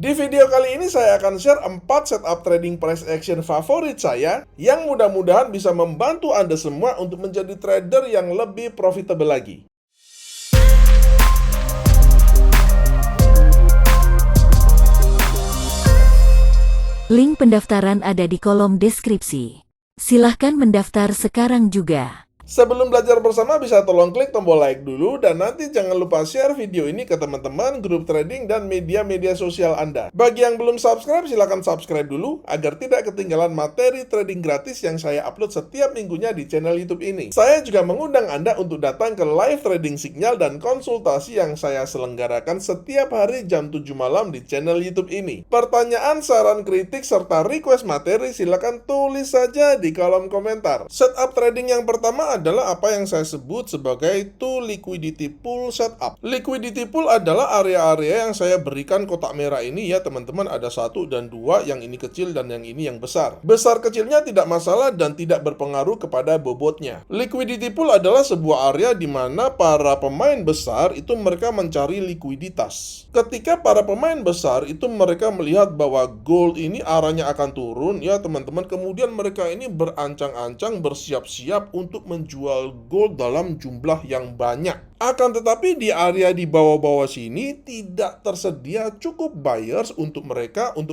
Di video kali ini saya akan share 4 setup trading price action favorit saya yang mudah-mudahan bisa membantu Anda semua untuk menjadi trader yang lebih profitable lagi. Link pendaftaran ada di kolom deskripsi. Silahkan mendaftar sekarang juga. Sebelum belajar bersama bisa tolong klik tombol like dulu dan nanti jangan lupa share video ini ke teman-teman, grup trading, dan media-media sosial Anda. Bagi yang belum subscribe silahkan subscribe dulu agar tidak ketinggalan materi trading gratis yang saya upload setiap minggunya di channel YouTube ini. Saya juga mengundang Anda untuk datang ke live trading signal dan konsultasi yang saya selenggarakan setiap hari jam 7 malam di channel YouTube ini. Pertanyaan, saran, kritik, serta request materi silahkan tulis saja di kolom komentar. Setup trading yang pertama adalah apa yang saya sebut sebagai two liquidity pool setup. Liquidity pool adalah area-area yang saya berikan kotak merah ini ya teman-teman, ada 1 dan 2, yang ini kecil dan yang ini yang besar. Besar kecilnya tidak masalah dan tidak berpengaruh kepada bobotnya. Liquidity pool adalah sebuah area di mana para pemain besar itu mereka mencari likuiditas. Ketika para pemain besar itu mereka melihat bahwa gold ini arahnya akan turun ya teman-teman, kemudian mereka ini berancang-ancang bersiap-siap untuk menjual gold dalam jumlah yang banyak. Akan tetapi di area di bawah-bawah sini tidak tersedia cukup buyers untuk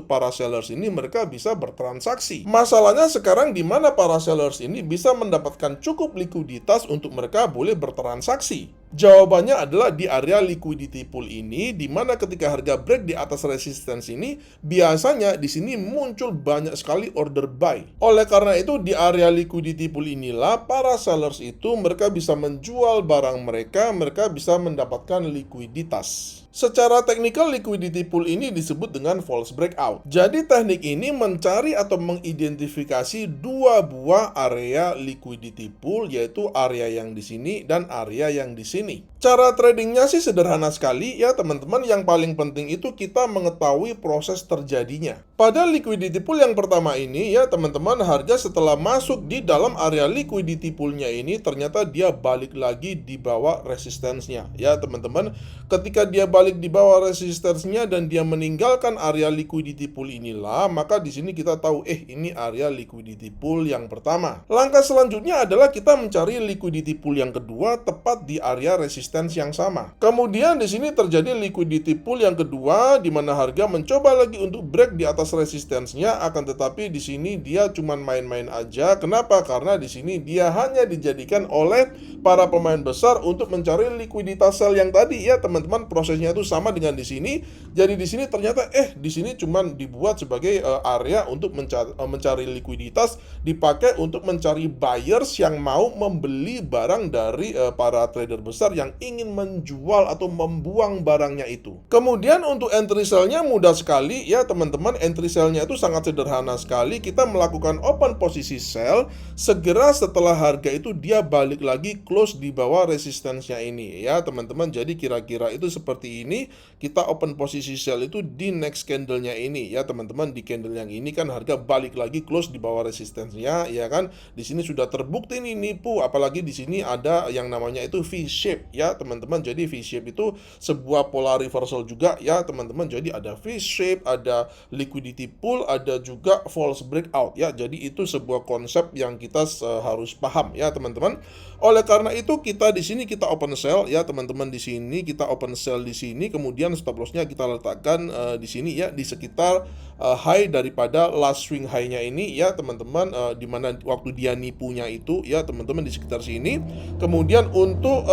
para sellers ini mereka bisa bertransaksi. Masalahnya sekarang di mana para sellers ini bisa mendapatkan cukup likuiditas untuk mereka boleh bertransaksi. Jawabannya adalah di area liquidity pool ini, di mana ketika harga break di atas resistance ini, biasanya di sini muncul banyak sekali order buy. Oleh karena itu, di area liquidity pool inilah para sellers itu mereka bisa menjual barang mereka bisa mendapatkan likuiditas. Secara teknikal, liquidity pool ini disebut dengan false breakout. Jadi teknik ini mencari atau mengidentifikasi dua buah area liquidity pool, yaitu area yang di sini dan area yang di sini. Cara tradingnya sih sederhana sekali ya teman-teman. Yang paling penting itu kita mengetahui proses terjadinya. Pada liquidity pool yang pertama ini ya teman-teman, harga setelah masuk di dalam area liquidity poolnya ini ternyata dia balik lagi di bawah resistance-nya ya teman-teman. Ketika dia balik di bawah resistance-nya dan dia meninggalkan area liquidity pool inilah, maka di sini kita tahu ini area liquidity pool yang pertama. Langkah selanjutnya adalah kita mencari liquidity pool yang kedua tepat di area resistance yang sama. Kemudian di sini terjadi liquidity pool yang kedua di mana harga mencoba lagi untuk break di atas resistance-nya, akan tetapi di sini dia cuman main-main aja. Kenapa? Karena di sini dia hanya dijadikan oleh para pemain besar untuk mencari likuiditas sell yang tadi ya teman-teman. Prosesnya itu sama dengan di sini. Jadi di sini ternyata di sini cuman dibuat sebagai area untuk mencari likuiditas, dipakai untuk mencari buyers yang mau membeli barang dari para trader besar yang ingin menjual atau membuang barangnya itu. Kemudian untuk entry sell-nya mudah sekali ya teman-teman. Entry sell-nya itu sangat sederhana sekali. Kita melakukan open posisi sell segera setelah harga itu dia balik lagi close di bawah resistance-nya ini ya teman-teman. Jadi kira-kira itu seperti ini. Kita open posisi sell itu di next candle-nya ini ya teman-teman. Di candle yang ini kan harga balik lagi close di bawah resistance-nya ya kan. Di sini sudah terbukti nih nipu, apalagi di sini ada yang namanya itu V-shape ya teman-teman. Jadi V-shape itu sebuah pola reversal juga ya teman-teman. Jadi ada V-shape, ada liquidity pool, ada juga false breakout ya. Jadi itu sebuah konsep yang kita harus paham ya teman-teman. Oleh karena itu kita di sini kita open sell ya teman-teman. Di sini kita open sell di sini, kemudian stop loss-nya kita letakkan di sini ya di sekitar high daripada last swing high-nya ini ya teman-teman, di mana waktu dia nipunya itu ya teman-teman di sekitar sini. Kemudian untuk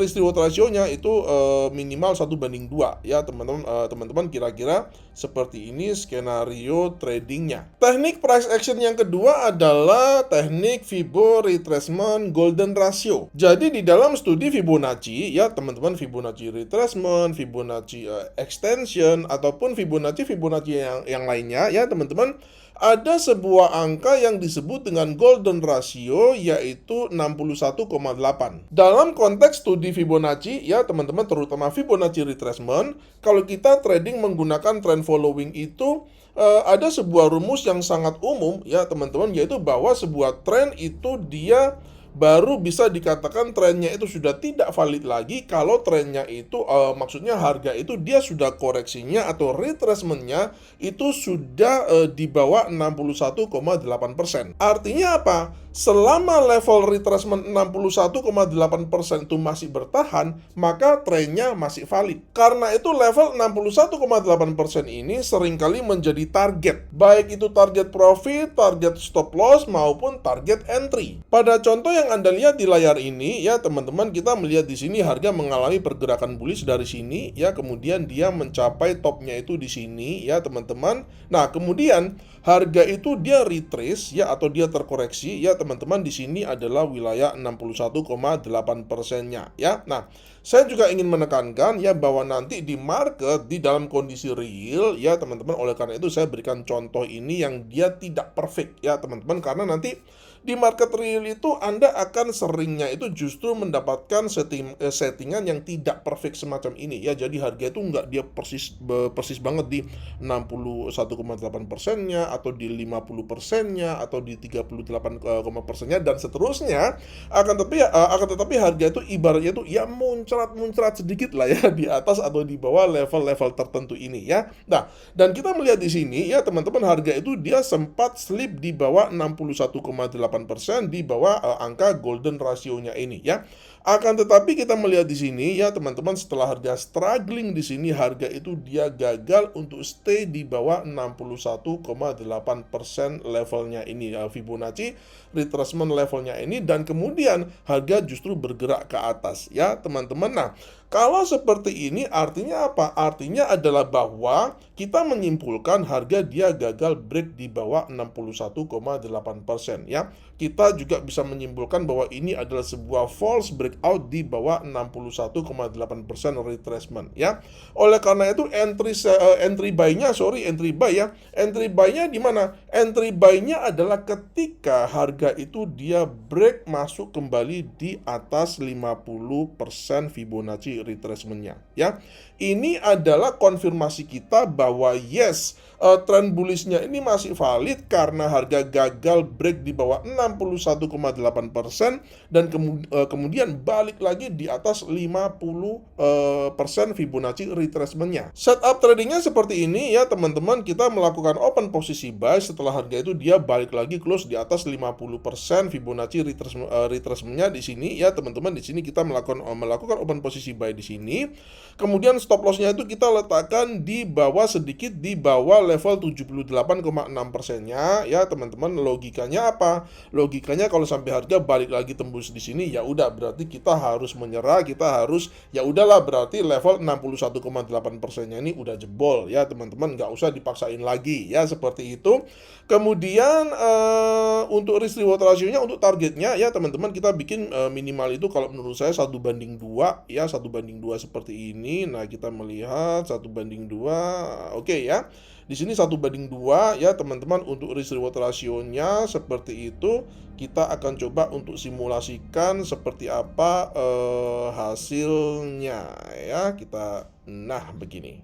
risk reward ratio-nya itu minimal 1:2 ya teman-teman. Teman-teman kira-kira seperti ini skenario tradingnya. Teknik price action yang kedua adalah teknik Fibo retracement golden ratio. Jadi di dalam studi Fibonacci ya teman-teman, Fibonacci retracement, Fibonacci extension ataupun Fibonacci yang lainnya ya teman-teman, ada sebuah angka yang disebut dengan golden ratio yaitu 61,8. Dalam konteks studi Fibonacci ya teman-teman, terutama Fibonacci retracement, kalau kita trading menggunakan trend following itu ada sebuah rumus yang sangat umum ya teman-teman, yaitu bahwa sebuah trend itu dia baru bisa dikatakan trennya itu sudah tidak valid lagi kalau trennya itu maksudnya harga itu dia sudah koreksinya atau retracement-nya itu sudah di bawah 61,8%. Artinya apa? Selama level retracement 61,8% itu masih bertahan, maka trennya masih valid. Karena itu level 61,8% ini seringkali menjadi target, baik itu target profit, target stop loss, maupun target entry. Pada contoh yang Anda lihat di layar ini, ya teman-teman, kita melihat di sini harga mengalami pergerakan bullish dari sini, ya kemudian dia mencapai topnya itu di sini, ya teman-teman. Nah, kemudian harga itu dia retrace, ya atau dia terkoreksi, ya teman-teman. Di sini adalah wilayah 61,8%-nya, ya. Nah, saya juga ingin menekankan ya bahwa nanti di market di dalam kondisi real ya teman-teman, oleh karena itu saya berikan contoh ini yang dia tidak perfect ya teman-teman, karena nanti di market real itu Anda akan seringnya itu justru mendapatkan settingan yang tidak perfect semacam ini ya. Jadi harga itu nggak dia persis banget di 61,8%-nya atau di 50%-nya atau di 38%-nya dan seterusnya. Akan tetapi harga itu ibaratnya itu ya muncrat sedikit lah ya di atas atau di bawah level-level tertentu ini ya. Nah, dan kita melihat di sini ya teman-teman, harga itu dia sempat slip di bawah 61,8%, di bawah angka golden rasionya ini ya. Akan tetapi kita melihat di sini ya teman-teman, setelah harga struggling di sini, harga itu dia gagal untuk stay di bawah 61,8% levelnya ini, Fibonacci retracement levelnya ini, dan kemudian harga justru bergerak ke atas ya teman-teman. Nah, kalau seperti ini artinya apa? Artinya adalah bahwa kita menyimpulkan harga dia gagal break di bawah 61,8% ya. Kita juga bisa menyimpulkan bahwa ini adalah sebuah false breakout di bawah 61,8% retracement ya. Oleh karena itu entry buy-nya di mana? Entry buy-nya adalah ketika harga itu dia break masuk kembali di atas 50% Fibonacci retracement-nya ya. Ini adalah konfirmasi kita bahwa yes, trend bullish-nya ini masih valid karena harga gagal break di bawah 61,8% dan kemudian balik lagi di atas 50% Fibonacci retracement-nya. Setup tradingnya seperti ini ya teman-teman. Kita melakukan open posisi buy setelah harga itu dia balik lagi close di atas 50% Fibonacci retracement-nya di sini ya teman-teman. Di sini kita melakukan open posisi buy di sini. Kemudian stop loss-nya itu kita letakkan di bawah, sedikit di bawah level 78,6%-nya ya teman-teman. Logikanya apa? Logikanya kalau sampai harga balik lagi tembus di sini ya udah berarti kita harus menyerah, kita harus ya udahlah, berarti level 61,8%-nya ini udah jebol ya teman-teman, nggak usah dipaksain lagi ya, seperti itu. Kemudian untuk risk reward rasionya, untuk targetnya ya teman-teman, kita bikin minimal itu kalau menurut saya 1:2 ya, 1:2 seperti ini. Nah, kita melihat 1:2, oke ya. Di sini 1:2 ya teman-teman untuk risk reward rasionya seperti itu. Kita akan coba untuk simulasikan seperti apa hasilnya ya. Nah begini.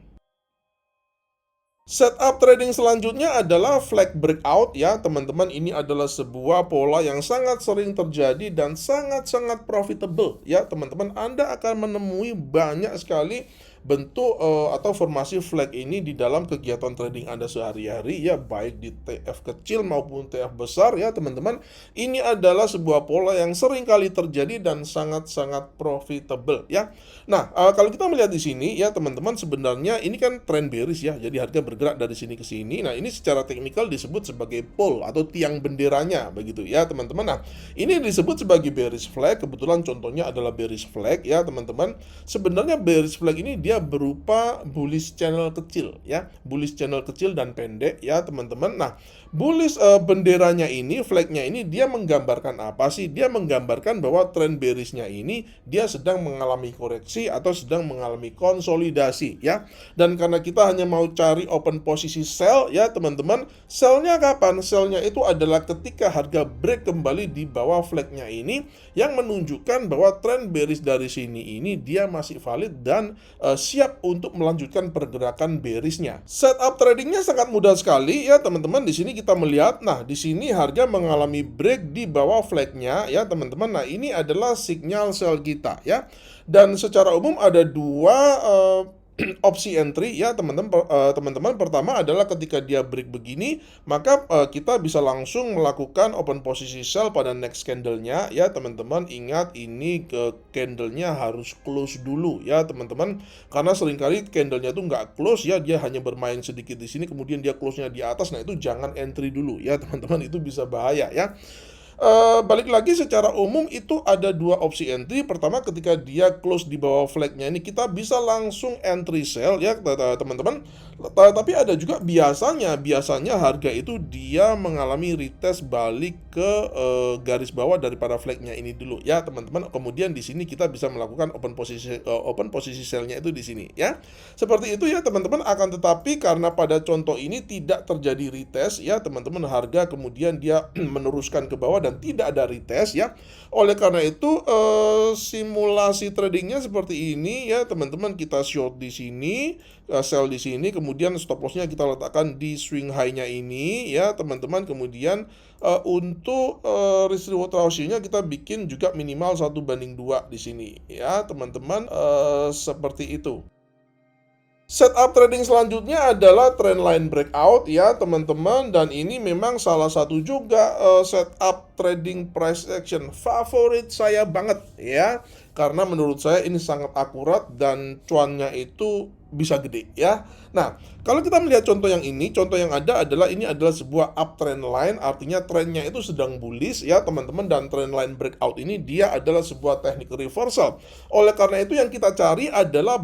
Setup trading selanjutnya adalah flag breakout ya teman-teman. Ini adalah sebuah pola yang sangat sering terjadi dan sangat-sangat profitable ya teman-teman. Anda akan menemui banyak sekali bentuk atau formasi flag ini di dalam kegiatan trading Anda sehari-hari ya, baik di TF kecil maupun TF besar ya teman-teman. Ini adalah sebuah pola yang sering kali terjadi dan sangat-sangat profitable ya. Nah, kalau kita melihat di sini ya teman-teman, sebenarnya ini kan trend bearish ya. Jadi harga bergerak dari sini ke sini. Nah, ini secara teknikal disebut sebagai pole atau tiang benderanya begitu ya teman-teman. Nah, ini disebut sebagai bearish flag. Kebetulan contohnya adalah bearish flag ya teman-teman. Sebenarnya bearish flag ini dia berupa bullish channel kecil ya, bullish channel kecil dan pendek ya teman-teman. Nah, bullish benderanya ini, flagnya ini, dia menggambarkan apa sih? Dia menggambarkan bahwa trend bearishnya ini dia sedang mengalami koreksi atau sedang mengalami konsolidasi ya. Dan karena kita hanya mau cari open posisi sell ya teman-teman, sellnya kapan? Sellnya itu adalah ketika harga break kembali di bawah flagnya ini, yang menunjukkan bahwa trend bearish dari sini ini dia masih valid dan siap untuk melanjutkan pergerakan bearishnya. Setup tradingnya sangat mudah sekali ya teman-teman. Di sini kita melihat, nah di sini harga mengalami break di bawah flagnya ya teman-teman. Nah ini adalah sinyal sell kita ya. Dan secara umum ada dua opsi entry ya teman-teman. Pertama adalah ketika dia break begini, maka kita bisa langsung melakukan open posisi sell pada next candle-nya ya teman-teman. Ingat ini candle-nya harus close dulu ya teman-teman, karena seringkali candle-nya tuh nggak close ya, dia hanya bermain sedikit di sini kemudian dia close-nya di atas. Nah itu jangan entry dulu ya teman-teman, itu bisa bahaya ya. Balik lagi secara umum itu ada dua opsi entry. Pertama ketika dia close di bawah flagnya ini kita bisa langsung entry sell ya teman-teman. Tapi ada juga biasanya harga itu dia mengalami retest balik ke garis bawah daripada flagnya ini dulu ya teman-teman. Kemudian di sini kita bisa melakukan open posisi sell-nya itu di sini ya. Seperti itu ya teman-teman. Akan tetapi karena pada contoh ini tidak terjadi retest ya teman-teman, harga kemudian dia meneruskan ke bawah dan tidak ada retest ya. Oleh karena itu simulasi tradingnya seperti ini ya teman-teman. Kita short di sini, sell di sini, kemudian stop lossnya kita letakkan di swing high-nya ini ya teman-teman. Kemudian untuk risk reward ratio-nya kita bikin juga minimal 1:2 di sini ya teman-teman. Seperti itu. Setup trading selanjutnya adalah trendline breakout ya teman-teman, dan ini memang salah satu juga setup trading price action favorit saya banget ya, karena menurut saya ini sangat akurat dan cuannya itu bisa gede ya. Nah, kalau kita melihat contoh yang ini, contoh yang ada adalah ini adalah sebuah uptrend line, artinya trennya itu sedang bullish ya teman-teman, dan trendline breakout ini dia adalah sebuah teknik reversal. Oleh karena itu yang kita cari adalah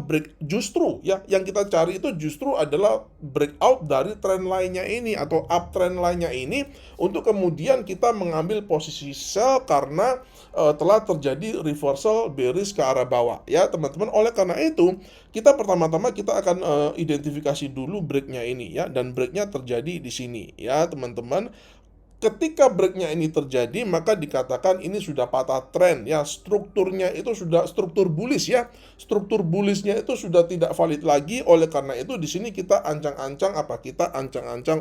yang kita cari itu justru adalah breakout dari trend line-nya ini atau uptrend line-nya ini, untuk kemudian kita mengambil posisi sell karena telah terjadi reversal bearish ke arah bawah ya teman-teman. Oleh karena itu kita pertama-tama kita akan identifikasi dulu breaknya ini ya, dan breaknya terjadi di sini ya teman-teman. Ketika breaknya ini terjadi maka dikatakan ini sudah patah tren ya, strukturnya itu sudah struktur bullish ya, struktur bullishnya itu sudah tidak valid lagi. Oleh karena itu di sini kita ancang-ancang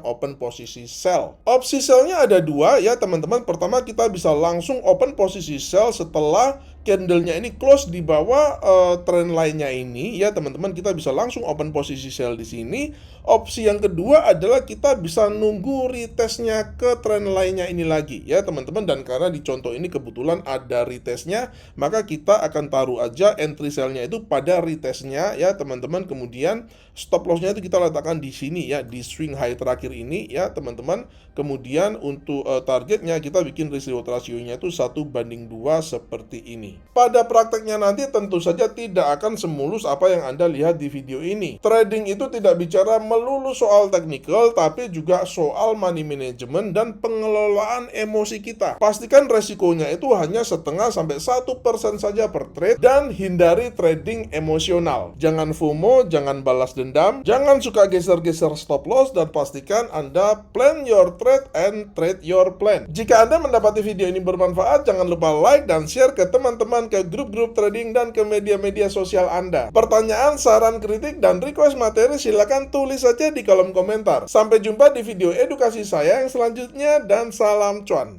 open posisi sell. Opsi sellnya ada dua ya teman-teman. Pertama kita bisa langsung open posisi sell setelah candlenya ini close di bawah trend line-nya ini ya teman-teman, kita bisa langsung open posisi sell di sini. Opsi yang kedua adalah kita bisa nunggu retestnya ke trend line-nya ini lagi ya teman-teman, dan karena di contoh ini kebetulan ada retestnya, maka kita akan taruh aja entry sell-nya itu pada retestnya ya teman-teman. Kemudian stop loss-nya itu kita letakkan di sini ya, di swing high terakhir ini ya teman-teman. Kemudian untuk targetnya kita bikin risk reward ratio-nya itu 1:2 seperti ini. Pada prakteknya nanti tentu saja tidak akan semulus apa yang Anda lihat di video ini. Trading itu tidak bicara melulu soal technical, tapi juga soal money management dan pengelolaan emosi kita. Pastikan resikonya itu hanya 0,5-1% saja per trade, dan hindari trading emosional. Jangan FOMO, jangan balas dendam, jangan suka geser-geser stop loss, dan pastikan Anda plan your trade and trade your plan. Jika Anda mendapati video ini bermanfaat, jangan lupa like dan share ke teman-teman, ke grup-grup trading, dan ke media-media sosial Anda. Pertanyaan, saran, kritik, dan request materi silakan tulis saja di kolom komentar. Sampai jumpa di video edukasi saya yang selanjutnya, dan salam cuan.